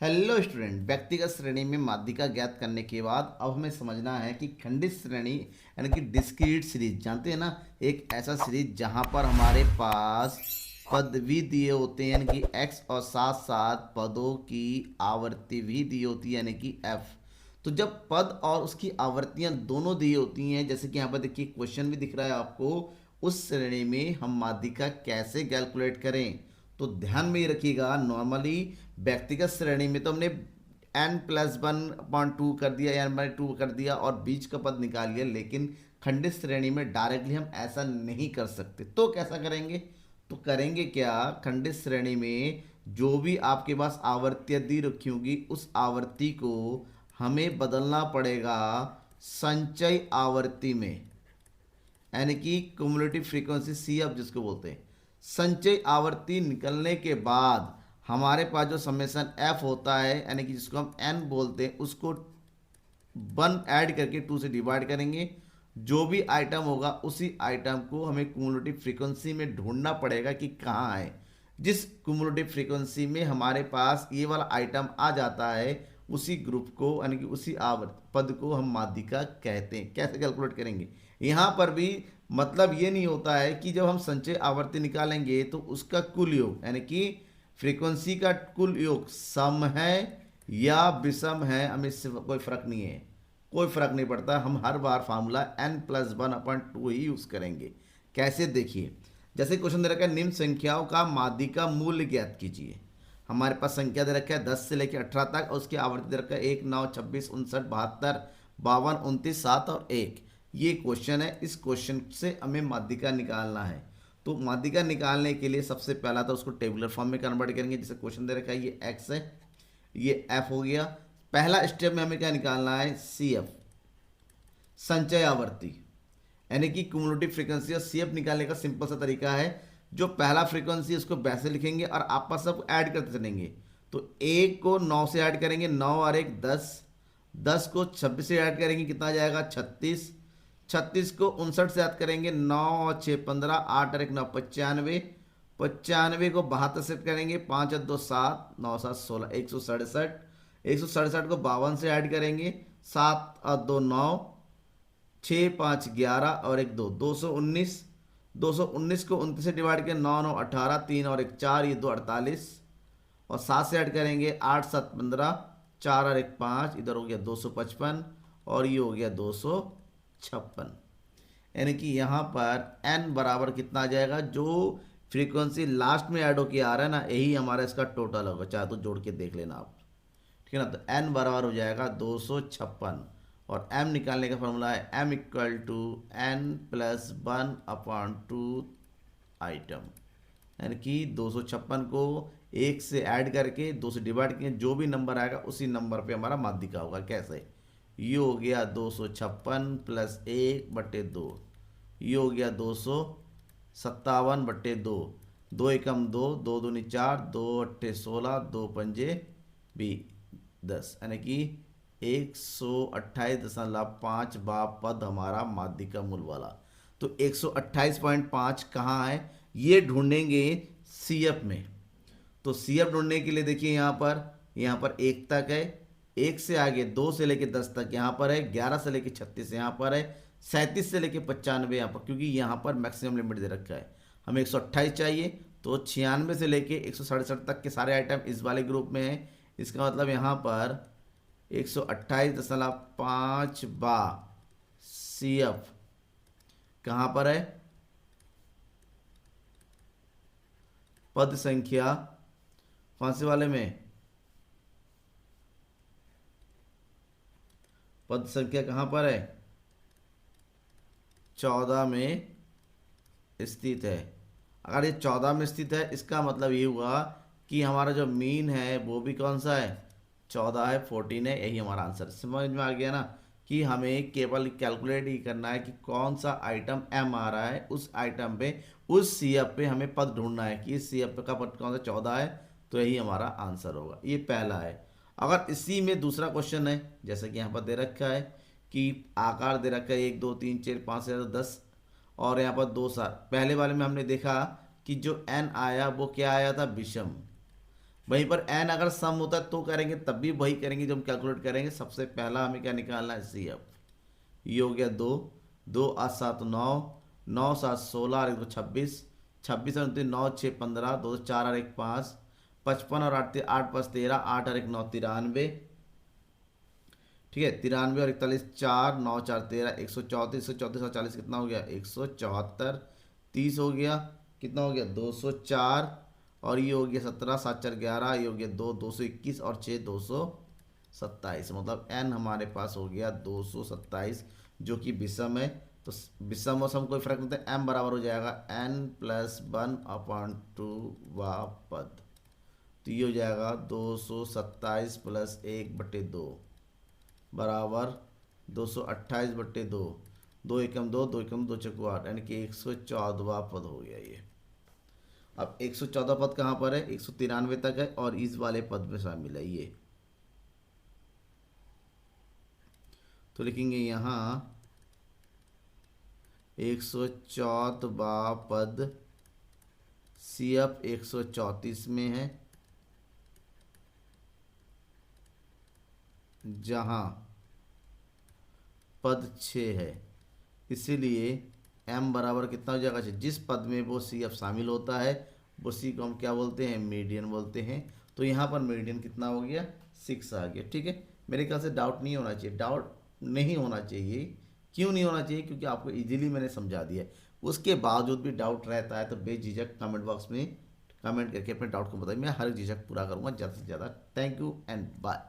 Hello student. व्यक्तिगत श्रेणी में माध्यिका ज्ञात करने के बाद अब हमें समझना है कि खंडित श्रेणी यानी कि डिस्क्रीट सीरीज जानते हैं ना। एक ऐसा सीरीज जहां पर हमारे पास पद भी दिए होते हैं यानी कि एक्स और साथ साथ पदों की आवर्ती भी दी होती है यानी कि एफ। तो जब पद और उसकी आवर्तियां दोनों दी होती हैं, जैसे कि यहाँ पर देखिए क्वेश्चन भी दिख रहा है आपको, उस श्रेणी में हम माध्यिका कैसे कैलकुलेट करें। तो ध्यान में ये रखिएगा, नॉर्मली व्यक्तिगत श्रेणी में तो हमने n+1/2 कर दिया या n/2 कर दिया और बीच का पद निकाल लिया, लेकिन खंडित श्रेणी में डायरेक्टली हम ऐसा नहीं कर सकते। तो कैसा करेंगे? तो करेंगे क्या, खंडित श्रेणी में जो भी आपके पास आवर्तियाँ दी रखी होगी उस आवर्ती को हमें बदलना पड़ेगा संचय आवर्ती में, यानी कि क्युमुलेटिव फ्रीक्वेंसी सी अब जिसको बोलते हैं। संचय आवर्ती निकलने के बाद हमारे पास जो समेसन एफ होता है यानी कि जिसको हम एन बोलते हैं, उसको 1 ऐड करके 2 से डिवाइड करेंगे। जो भी आइटम होगा उसी आइटम को हमें क्युमुलेटिव फ्रीक्वेंसी में ढूंढना पड़ेगा कि कहाँ है। जिस क्युमुलेटिव फ्रीक्वेंसी में हमारे पास ये वाला आइटम आ जाता है उसी ग्रुप को यानी कि उसी आवर्त पद को हम माध्यिका कहते हैं। कैसे कैलकुलेट करेंगे? यहाँ पर भी मतलब ये नहीं होता है कि जब हम संचय आवर्ती निकालेंगे तो उसका कुल योग यानी कि फ्रीक्वेंसी का कुल योग सम है या विषम है, हमें इससे कोई फर्क नहीं है, कोई फर्क नहीं पड़ता। हम हर बार फार्मूला n+1/2 ही यूज करेंगे। कैसे? देखिए, जैसे क्वेश्चन दे रखा है निम्न संख्याओं का माध्यिका मूल्य ज्ञात कीजिए। हमारे पास संख्या दे रखा है 10 से लेकर 18 तक और उसकी आवर्ती दे रखा है 1, 9, 26, 59, 72, 52, 29, 7 और 1। ये क्वेश्चन है। इस क्वेश्चन से हमें माध्यिका निकालना है। तो माध्यिका निकालने के लिए सबसे पहला तो उसको टेबुलर फॉर्म में कन्वर्ट करेंगे। जैसे क्वेश्चन दे रखा है ये एक्स है, ये एफ हो गया। पहला स्टेप में हमें क्या निकालना है? सी एफ, संचय आवर्ती यानी कि क्युमुलेटिव फ्रीक्वेंसी। और सी एफ निकालने का सिंपल सा तरीका है, जो पहला फ्रीक्वेंसी उसको वैसे लिखेंगे और आपस सब ऐड करते चलेंगे। तो 1 को 9 से ऐड करेंगे, 9 और 1 10, 10 को 26 से ऐड करेंगे, कितना आ जाएगा? 36, 36 को 59 से ऐड करेंगे, 9 और 6 15, 8 और 1 9, 95, 95 को 72 से ऐड करेंगे, 5 और 2 7, 9 7 16, 167, 167 को 52 से ऐड करेंगे, 7 और 2 9, 6 5 11 और 1 2, 219, 219 को 29 से डिवाइड किया, 9 9 18, 3 और 1 4, ये 2 48 और 7 से ऐड करेंगे, 8 7 15, 4 और 1 5, इधर हो गया 255 और ये हो गया 256। यानी कि यहाँ पर n बराबर कितना आ जाएगा? जो फ्रीक्वेंसी लास्ट में ऐड होके आ रहा है ना, यही हमारा इसका टोटल होगा। चाहे तो जोड़ के देख लेना आप, ठीक है ना। तो n बराबर हो जाएगा 256 और m निकालने का फॉर्मूला है m=n+1/2 आइटम, यानी कि 256 को 1 से ऐड करके 2 से डिवाइड किए, जो भी नंबर आएगा उसी नंबर पे हमारा माध्यिका होगा। कैसे? ये हो गया 256 + 1/2, ये हो गया 257/2, 2 एकम 2, 2 दूनी 4, 2 अट्ठे 16, 2 पंजे 10, यानी कि 128.5 पद हमारा माध्यिका मूल वाला। तो 128.5 कहाँ है ये ढूंढेंगे सी एफ में। तो सी एफ ढूंढने के लिए देखिए यहाँ पर 1 तक है, 1 से आगे 2 से लेके 10 तक यहाँ पर है, 11 से लेके 36 यहाँ पर है, 37 से लेके 95 यहाँ पर, क्योंकि यहाँ पर मैक्सिमम लिमिट दे रखा है। हमें 128 चाहिए, तो 96 से लेके 167 तक के सारे आइटम इस वाले ग्रुप में हैं। इसका मतलब यहाँ पर 128.5 सी एफ कहाँ पर है? पद संख्या कौन से वाले में? पद संख्या कहाँ पर है? 14 में स्थित है। अगर ये 14 में स्थित है, इसका मतलब ये हुआ कि हमारा जो मीन है वो भी कौन सा है? 14 है, 14 है। यही हमारा आंसर। समझ में आ गया ना कि हमें केवल कैलकुलेट ही करना है कि कौन सा आइटम एम आ रहा है, उस आइटम पे उस सी एफ पे हमें पद ढूंढना है कि इस सी एफ का पद कौन सा 14 है, तो यही हमारा आंसर होगा। ये पहला है। अगर इसी में दूसरा क्वेश्चन है, जैसे कि यहाँ पर दे रखा है कि आकार दे रखा है 1 2 3 4 5 6 10 और यहाँ पर 2 7। पहले वाले में हमने देखा कि जो n आया वो क्या आया था? विषम। वहीं पर एन अगर सम होता है तो करेंगे, तब भी वही करेंगे जो हम कैलकुलेट करेंगे। सबसे पहला हमें क्या निकालना है, सी एफ। ये हो गया 2, 2 8 7 9, 9 7 16 और 1 2 26, 26 और 9 6 15, 2 4 और 1 5, 55 और 8 8 5 13, 8 और 1 9 93। ठीक है, 93 और 41 4, 9 4 13, 134, 134 और 40 कितना हो गया, 174। 30 हो गया, कितना हो गया, 204। और ये हो गया 17, 7 4 11, ये हो गया 2, 221 और 6 227। मतलब एन हमारे पास हो गया 227, जो कि विषम है। तो विषम और सम कोई फर्क नहीं था, एम बराबर हो जाएगा n+1/2 वा पद। तो ये हो जाएगा 227 + 1/2 बराबर 228/2। 2 एकम 2, 2 एकम 2 चक्कू 8, यानी कि 114वां पद हो गया ये। अब 114 पद कहाँ पर है, 193 तक है और इस वाले पद में शामिल है ये। तो लिखेंगे यहाँ 114वां पद सी एफ 134 में है, जहाँ पद 6 है। इसीलिए m बराबर कितना हो जाएगा, जिस पद में वो सी एफ शामिल होता है उसी को हम क्या बोलते हैं, मीडियन बोलते हैं। तो यहाँ पर मीडियन कितना हो गया, 6 आ गया। ठीक है, मेरे ख्याल से डाउट नहीं होना चाहिए, डाउट नहीं होना चाहिए। क्यों नहीं होना चाहिए, क्योंकि आपको इजीली मैंने समझा दिया है। उसके बावजूद भी डाउट रहता है तो बेझिझक कमेंट बॉक्स में कमेंट करके अपने डाउट को बताइए, मैं हर झिझक पूरा करूँगा ज़्यादा से ज़्यादा। Thank you and bye.